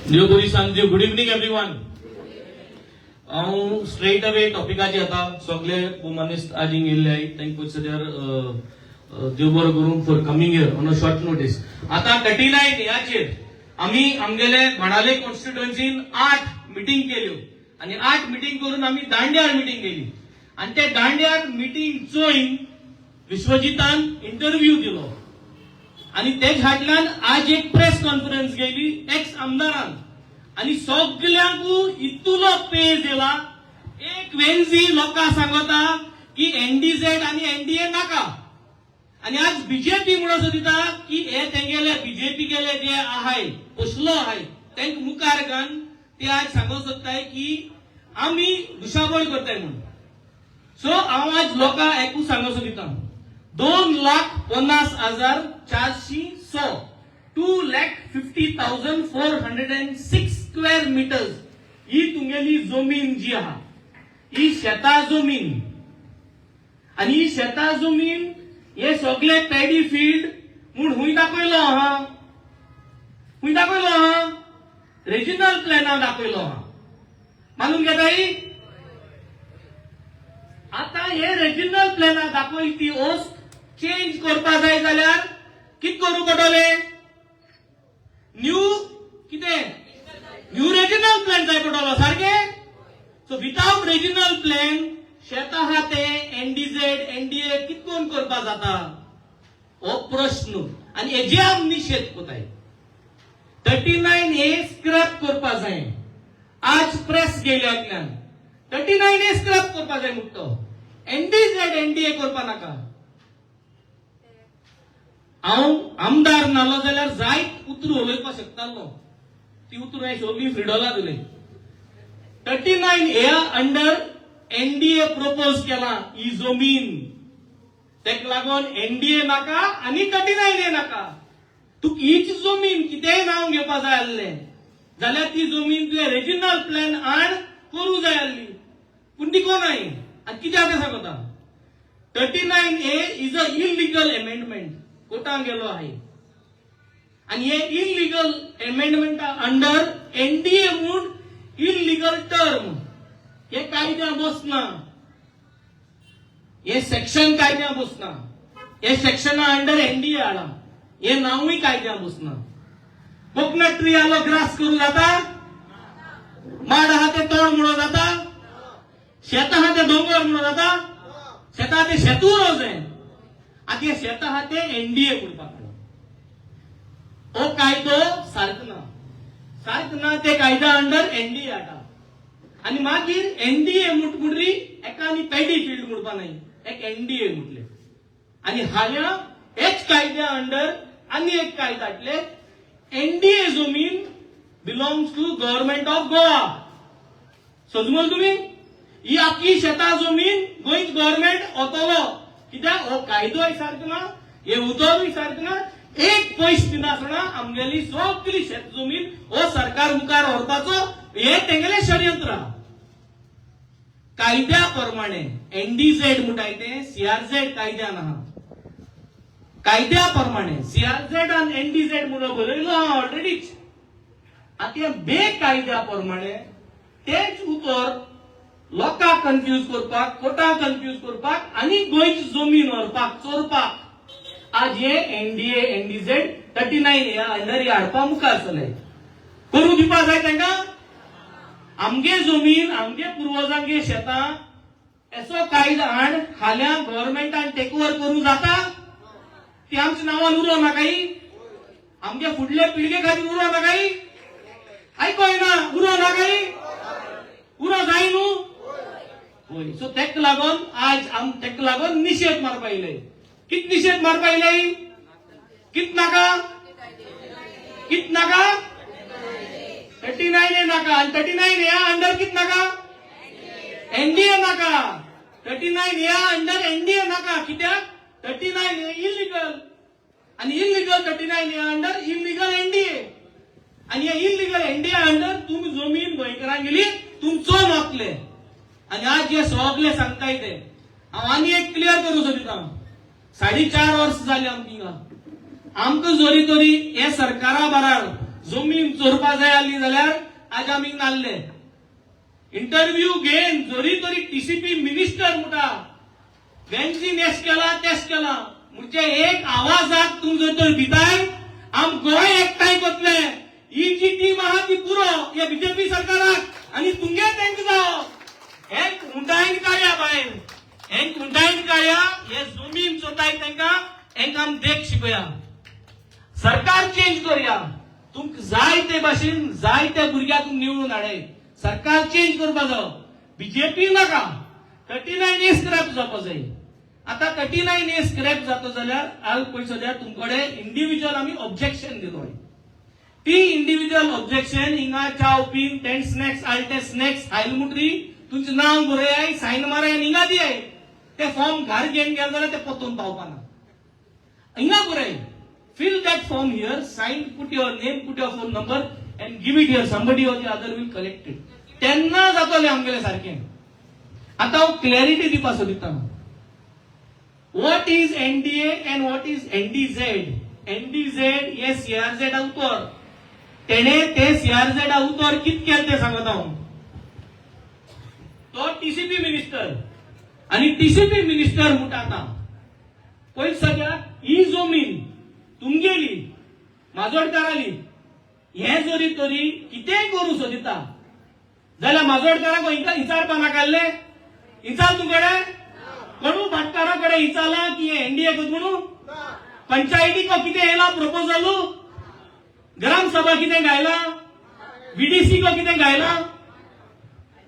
देव बरी सांग. Good evening everyone. हांव स्ट्रेट अवे टॉपिकाचेर येता. सगळे वुमनिस्ट आज हिंग येयल्ले आहाय. तांकां सद्यार देव बरो करूं for coming here on a short notice. आता 39 ह्याचेर आमी आमगेले बाणावले कॉन्स्टिट्युएन्सीन 8 मिटींग केल्यो आणि 8 मिटींग करून आमी दांड्यार मिटींग केली आणि त्या दांड्यार मिटींग चोयन विश्वजितान इंटरव्यू दिलो आणि तेच फाटल्यान आज एक प्रेस कॉन्फरन्स गेली एक्स आमदारान आणि सगळ्यांक इतुलो पेज येला. एक वेन्सी लोकां सांगता की एनडीझेड आणि एनडीए नाका आणि आज बीजेपी म्हणून दिता की हे तेंगेले बीजेपी गेले जे आहाय पोसलो आहाय तांक मुखार घान ते आज सांगू सोदताय की आमी दुशाबळ करताय म्हणून. सो हांव आज लोकां एकूच सांगू सोदिता 2,50,406 2,50,406 स्क्वेअर मीटर्स ही तुमगेली जमीन जी आहा ही शेता जमीन आणि ही शेता जमीन हे सगळे पॅडी फील्ड म्हूण हुंय दाखयलो आहा. हुंय दाखयलो आहा रिजनल प्लॅनार दाखयलो आहा. मानून घेताय. आता हे रिजनल प्लॅनार दाखय ती ओस्ट चेंज करपा जाय जाल्यार कित करूं पडटले. न्यू रिजनल प्लॅन जाय पडटलो सारखे. सो विथआउट रिजनल प्लॅन शेत आहा ते एनडीझेड एनडीए कितकोन करपा जाता हो प्रश्न आणि हेजे आमी निशेध कोताय. 39A स्क्रॅप करपा जाय. आज प्रेस गेल्यातल्यान 39A स्क्रॅप करपा जाय म्हणतो. एनडीझेड एनडीए करपा नाका. हांव आमदार नालो जाल्यार जायत उतरू उलोवपाक शकतालो. ती उतरू हांवें सगळी फ्रिडोला दिली. 39A अंडर एनडीए प्रपोज केला ही जमीन. तेक लागून एनडीए नाका आणि 39A नाका. तू हीच जमीन कितेंय नांव घेवपा जाय आसलें जाल्यार ती जमीन तुवें रिजनल प्लॅन आड करूं जाय आसली पूण ती कोणाय. आनी कित्याक ते सांगता 39A is a illegal amendment. कोर्टान गेलो आहे आणि हे इलिगल अमेंडमेंट अंडर एनडीए म्हूण इलिगल टर्म हे कायद्यां बसना. हे सेक्शन कायद्यां बसना. हे सेक्शना अंडर एनडीए हाडा. हे नांवूय कायद्यां बसना. कोकोनट ट्री आलो ग्रास करूं जाता. माड आहा ते तोंड म्हणून जाता. शेत आहा ते दोंगर म्हणून जाता. शेत आहा ते शेतू उरोवं जाय. आता हे शेत आहा ते एनडीए म्हणपाक हो कायदो सारको ना ते कायदा अंडर एनडीए हाडा. आणि मागीर एनडीए म्हणटरी एकानी पॅडी फील्ड म्हणपा नाही एक एनडीए म्हटले आणि हाल्या हेच कायद्या अंडर आनी एक कायदा हाडले. एनडीए जमीन belongs to government of Goa. समजून तुम्ही ही आखी शेता जमीन गोंयच गव्हर्नमेंट होतलो. कित्याक हो कायदोय सारको ना हे उतरूय सारको ना. एक पयस दिनासतना आमगेली सगळी शेत जमीन हो सरकार मुखार व्हरपाचो हे तेंगेले षडयंत्र. कायद्या प्रमाणे एनडीझेड म्हणटाय ते सीआरझेड कायद्यान आहा. कायद्या प्रमाणे सीआरझेड आनी एनडीझेड म्हणून बरयलो आहा ऑलरेडीच. आता बेकायद्या प्रमाणे तेच उतर लोकांक कन्फ्यूज करपाक कोर्टाक कन्फ्यूज करपाक आणि गोंयची जमीन व्हरपाक चोरपाक आज हे एनडीए एनडीझेड 39A अंडर हाडपा मुखार चलय. करूं दिवपा जाय तांकां. आमगे जमीन आमगे पुर्वजांगे शेतां असो कायदो हाड हाल्या गव्हर्नमेंटान टेक ओव्हर करूं जाता. ती आमच्या नांवान उरो नाकाय. आमगे फुडले पिळगे खातीर उरो नाकाय. आयकोय ना उरो नाकाय. उरो जाय न्हू. सो तेक लागून आज तेक लागून निशेध मारपा येयले. कित निशेध मारपा येयले. कित नाका 39A नाका आणि 39A अंडर कित नाका एनडीए नाका. 39A अंडर एनडीए नाका. कित्याक 39A इलिगल आणि illegal 39A under illegal NDA आणि हे इलिगल एनडीए अंडर तुम्ही जमीन गोंयकारांक गेली तुमचो मागले आणि आज जे सगळे सांगताय ते हांव आनी एक क्लियर करूं सोदिता. 4.5 वर्स जाली आमकां जोरी तोरी हे सरकारा बराबर जमीन चोरपा जाय आली जाल्यार आज आमी नाल्ले इंटरव्यू घेन जोरी तोरी टीसीपी मिनिस्टर म्हणटा बेंचीन एश केला तेश केला म्हणजे एक आवाजाक तुमचो तर भिताय आम गोंय एकठांय करतले ही जी टीम आहा ती पुरो या बीजेपी सरकाराक आणि तुमगे तेंका जाओ एक हुंडायन काडया भायर एक हुंडायन काडया हे जमीन चोताय तेंका आम देख शिकया सरकार चेंज करूया तुमकां जाय ते भाशेन जाय त्या भुरग्याक निवडून हाडय सरकार चेंज करपा जाय बीजेपी नाका 39A स्क्रॅप जावपा जाय आता 39A स्क्रॅप जाता जाल्यार हांव पयस जाल्यार तुमकडे इंडिव्हिज्युअल आमी ऑब्जेक्शन दिलोय ती इंडिव्हिज्युअल ऑब्जेक्शन हिंगा चाव पिन टेंट स्नॅक्स आल्टे स्नॅक्स खायला मुटरी तुमचें नांव बरयाय सायन माराय आनी हिंगा दियाय ते फॉर्म घर घेवन गेले जाल्यार ते पत्तून पावपाना हिंगा बरय fill that form here sign put your name put your phone number and give it here somebody or the other will collect it त्यांना जातले आमगेले सारखे आता हांव क्लॅरिटी दिवपा सोदिता what is NDA and what is NDZ हे CRZ उतर तेणे ते CRZ उतर कित केले ते सांगता हांव तो टीसीपी मिनिस्टर आणि टीसीपी मिनिस्टर म्हणटा पयस सगळ्यात ही जमीन तुमगेली माजोडकाराली हे जोरी तोरी कितेंय करू सोदिता जाल्यार माजोडकाराक विचारपा नाकाल्ले विचार तुमकडे कोणू भाटकारा कडेन विचारला की हे एनडीए म्हणून पंचायती को कितें येयला प्रपोजल ग्राम सभा कितें गायला बीडीसी को कितें गायला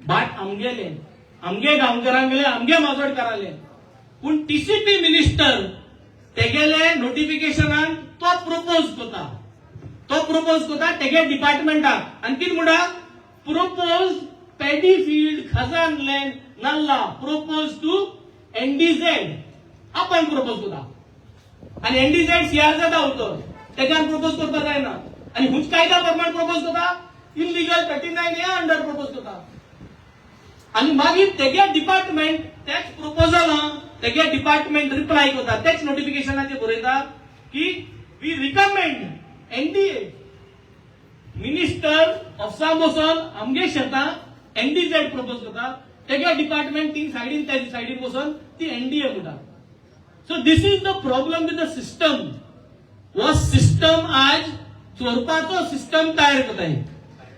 बाट आमगेले आमगे गांवकारांगेले आमगे माजोडकाराले पूण टीसीपी मिनिस्टर तेगेले नोटिफिकेशनान तो प्रपोज करता तेगे डिपार्टमेंटाक आनी कितें म्हणटा propose paddy field khazan land नाल्ला प्रोपोज टू एनडीझेड आपण प्रपोज करता आनी एनडीझेड सीआरझेड उतर तेच्यान प्रपोज करपा जायना आनी हुंच कायदा प्रमाण प्रपोज करता इल्लीगल 39A अंडर प्रपोज करता आनी मागीर तेगे डिपार्टमेंट तेच प्रपोजलां तेगे डिपार्टमेंट रिप्लाय करता तेच नोटिफिकेशनाचेर बरयता की वी रिकमेंड एनडीए मिनिस्टर ऑफिसान बसून आमगे शेतां एनडीझेड प्रपोज करता तेगे डिपार्टमेंट ती सायडीन बसून ती एनडीए म्हणटा so this is the problem with the system हो सिस्टम आज चोरपाचो सिस्टम तयार करताय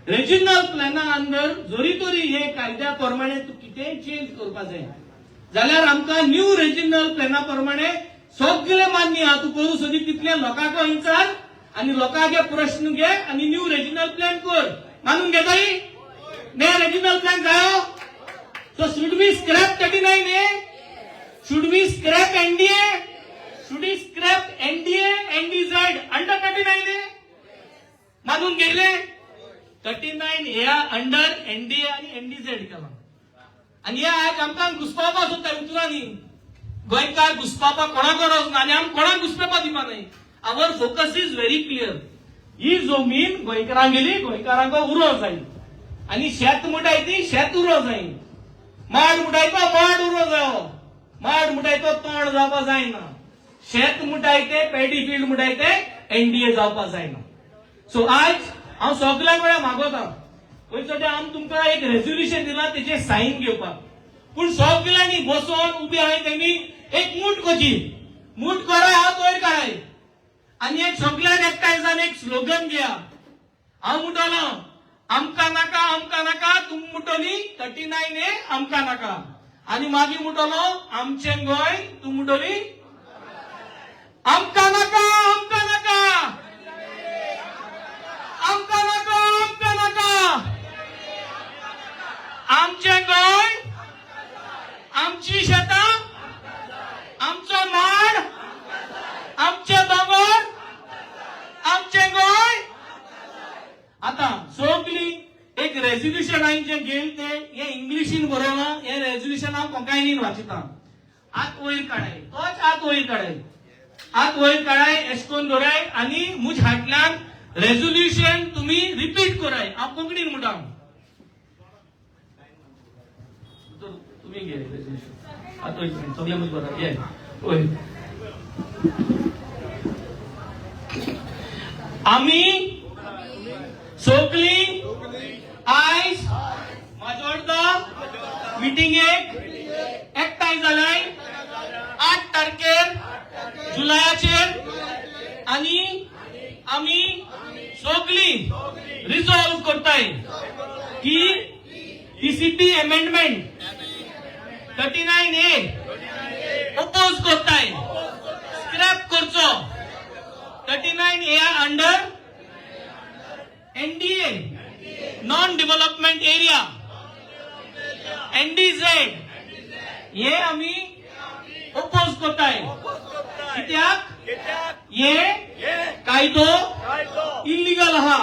रिजनल प्लॅना अंडर जोरी तोरी हे कायद्या प्रमाणे तूं कितेंय चेंज करपा जाय जाल्यार आमकां न्यू रिजनल प्लॅना प्रमाणे सगळे मान्य आहा तूं करूं सोदी तितले लोकांक विचार आनी लोकांचे प्रश्न घे आनी न्यू रिजनल प्लॅन कर मानून घेताय ने रिजनल प्लॅन जायो so should we scrap 39A should we scrap NDA should we scrap NDA NDZ under 39A मानून गेले 39A अंडर एनडीए आणि एनडीझेड केला आणि हे आज आमकां घुसपावपा सोदता उतरांनी गोंयकार घुसपावपा कोणाक गरज ना आनी आमी कोणाक घुसपावपा दिवपा न्हय आवर फोकस इज व्हेरी क्लियर ही जमीन गोंयकारांक गेली गोंयकारांक उरो जाय आनी शेत मुटाय ती शेत उरो जाय माड मुटाय तो माड उरो जायो माड मुटाय तो तोंड जावपा जायना शेत मुटाय ते पॅडी फील्ड मुटाय ते एनडीए जावपा जायना सो आज हांव सगळ्यांक कडेन मागोता पयलीं आमी तुमकां एक रेझोल्युशन दिलां तेचेर सायन घेवपाक पूण सगळ्यांनी बसून उबी आहाय तेमी एक मूठ कोची मूठ करा हात वयर काडाय आनी एक सगळ्यान एकठांय जावन एक स्लोगन घेया हांव म्हणटलो आमकां नाका तुम म्हणटली 39A आमकां नाका आनी मागीर म्हणटलो आमचें गोंय तूं म्हणटली आमकां नाका आमकां नाका आमकां नाका आमकां नाका आमचें गोंय आमची शेतां आमचो माड आमचे दोंगर आमचें गोंय आता सगळी एक रेझोल्युशन हांवें जें घेवन तें हें इंग्लिशीन बरोवना हें रेझोल्युशन हांव कोंकणीन वाचिता हात वयर काडाय तोच हात वयर काडाय हात वयर काडाय एश कोन्न दवराय आनी मुज फाटल्यान रेझोल्युशन तुम्ही रिपीट कराय हांव कोंकणीन म्हणटा तुम्ही घे रेझोल्युशन हात वयर सगळे मुज बरोबर ये आम्ही सगळी आयज माजोर्डा मिटिंगेक एकठांय जालाय 8 तारखेर जुलयाचेर आणि आम्ही सगळी रिझॉल्व करताय की पीसीपी अमेंडमेंट 39A ओपोज करताय स्क्रॅप करचो 39A under NDA non development area NDZ हे आम्ही ओपोज करताय कित्याक हे कायदो इल्लीगल आहा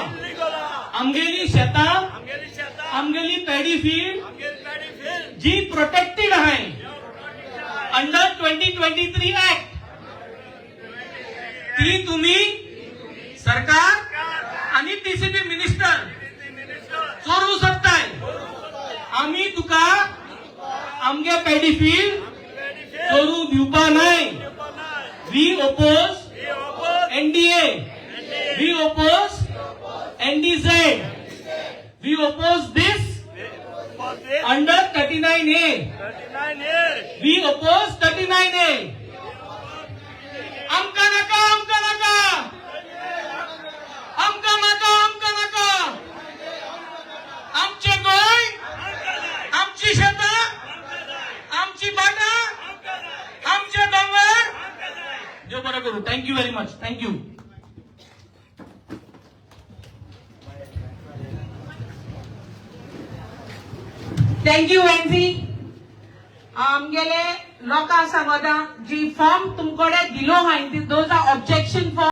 आमगेली शेतां आमगेली पॅडी फील्ड जी प्रोटेक्टेड आहे अंडर 2023 ऍक्ट ती तुम्ही सरकार आणि पीसीबी मिनिस्टर चोरू शकताय आम्ही तुका आमगे पॅडी फील्ड चोरू दिवपा नाही we oppose NDA we oppose NDZ we oppose this under 39A we oppose 39A आमका नका आमका नका आमका नका आमचे गोय आमची शेतां आमची बाटा आमचे डोंगर देव बरं करू thank you very much thank you thank you NC आमगेले लोकां सांगता जी फॉर्म तुमकडे दिलो हांवें दोज आर ऑब्जेक्शन फॉर्म